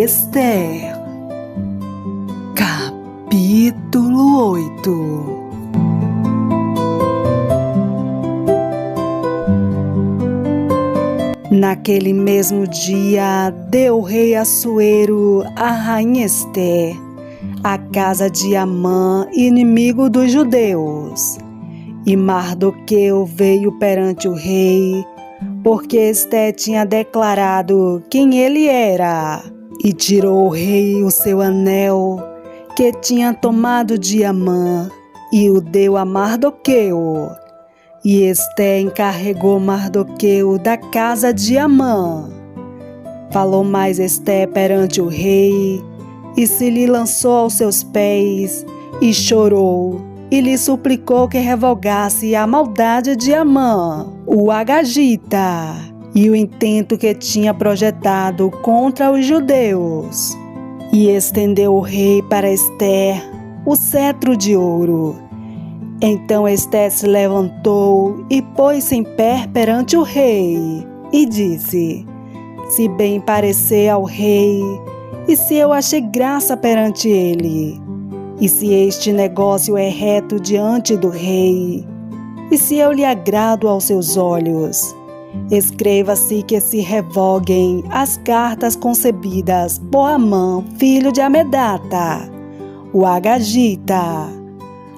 Ester, capítulo 8. Naquele mesmo dia, deu o rei Assuero a rainha Ester à casa de Amã, inimigo dos judeus. E Mardoqueu veio perante o rei, porque Ester tinha declarado quem ele era. E tirou o rei o seu anel, que tinha tomado de Amã, e o deu a Mardoqueu. E Ester encarregou Mardoqueu da casa de Amã. Falou mais Ester perante o rei, e se lhe lançou aos seus pés, e chorou, e lhe suplicou que revogasse a maldade de Amã, o agagita, e o intento que tinha projetado contra os judeus. E estendeu o rei para Ester o cetro de ouro. Então Ester se levantou e pôs-se em pé perante o rei, e disse: Se bem parecer ao rei, e se eu achei graça perante ele, e se este negócio é reto diante do rei, e se eu lhe agrado aos seus olhos, escreva-se que se revoguem as cartas concebidas por Amã, filho de Amedata, o agagita,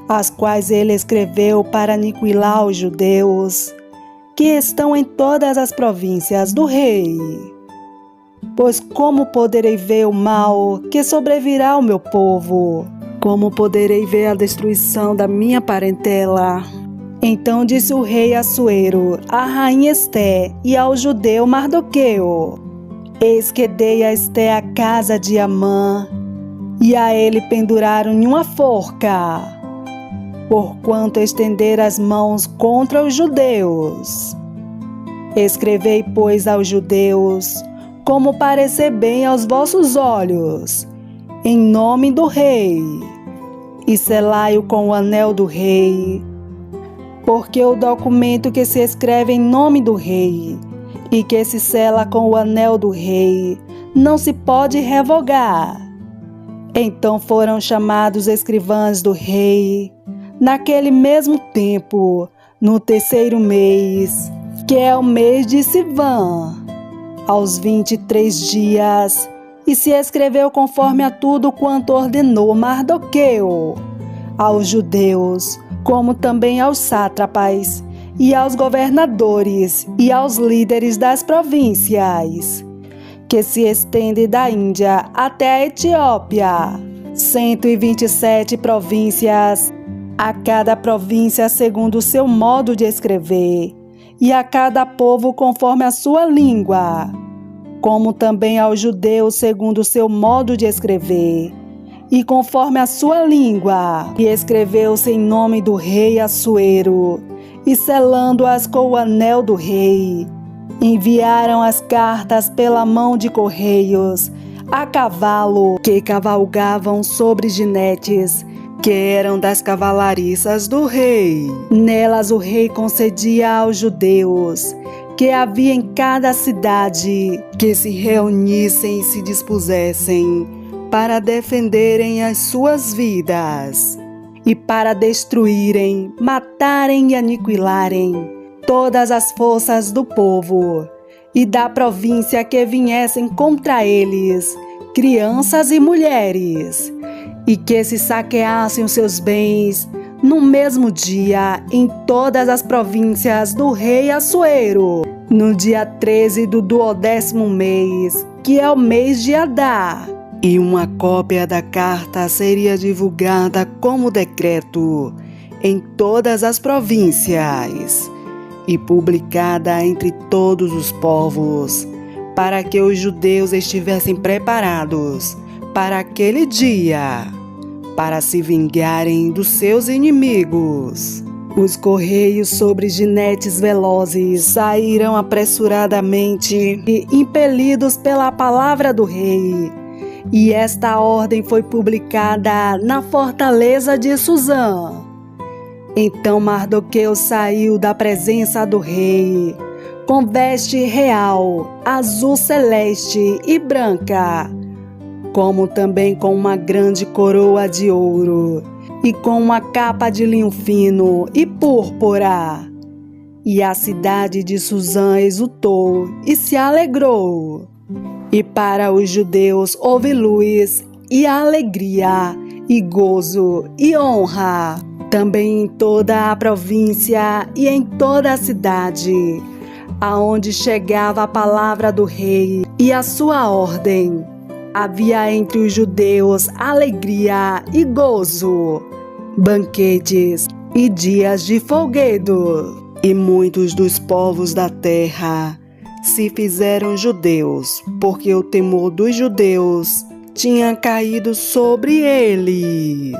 as quais ele escreveu para aniquilar os judeus, que estão em todas as províncias do rei. Pois como poderei ver o mal que sobrevirá ao meu povo? Como poderei ver a destruição da minha parentela? Então disse o rei Assuero à rainha Ester e ao judeu Mardoqueu: Eis que dei a Ester a casa de Amã, e a ele penduraram em uma forca, porquanto estender as mãos contra os judeus. Escrevei, pois, aos judeus, como parecer bem aos vossos olhos, em nome do rei, e selai-o com o anel do rei, porque o documento que se escreve em nome do rei, e que se sela com o anel do rei, não se pode revogar. Então foram chamados escrivães do rei, naquele mesmo tempo, no 3º mês, que é o mês de Sivan, aos 23 dias, e se escreveu conforme a tudo quanto ordenou Mardoqueu, aos judeus, como também aos sátrapas, e aos governadores, e aos líderes das províncias, que se estende da Índia até a Etiópia, 127 províncias, a cada província segundo o seu modo de escrever, e a cada povo conforme a sua língua, como também aos judeus segundo o seu modo de escrever, e conforme a sua língua. E escreveu-se em nome do rei Assuero, e selando-as com o anel do rei, enviaram as cartas pela mão de correios, a cavalo, que cavalgavam sobre jinetes, que eram das cavalariças do rei. Nelas o rei concedia aos judeus, que havia em cada cidade, que se reunissem e se dispusessem para defenderem as suas vidas, e para destruírem, matarem e aniquilarem todas as forças do povo, e da província que viessem contra eles, crianças e mulheres, e que se saqueassem os seus bens no mesmo dia em todas as províncias do rei Assuero, no dia 13 do 12º mês, que é o mês de Adar. E uma cópia da carta seria divulgada como decreto em todas as províncias e publicada entre todos os povos, para que os judeus estivessem preparados para aquele dia, para se vingarem dos seus inimigos. Os correios sobre jinetes velozes saíram apressuradamente e impelidos pela palavra do rei, e esta ordem foi publicada na fortaleza de Suzã. Então Mardoqueu saiu da presença do rei, com veste real, azul celeste e branca, como também com uma grande coroa de ouro, e com uma capa de linho fino e púrpura. E a cidade de Susã exultou e se alegrou. E para os judeus houve luz e alegria, e gozo e honra, também em toda a província e em toda a cidade, aonde chegava a palavra do rei e a sua ordem. Havia entre os judeus alegria e gozo, banquetes e dias de folguedo. E muitos dos povos da terra se fizeram judeus, porque o temor dos judeus tinha caído sobre eles.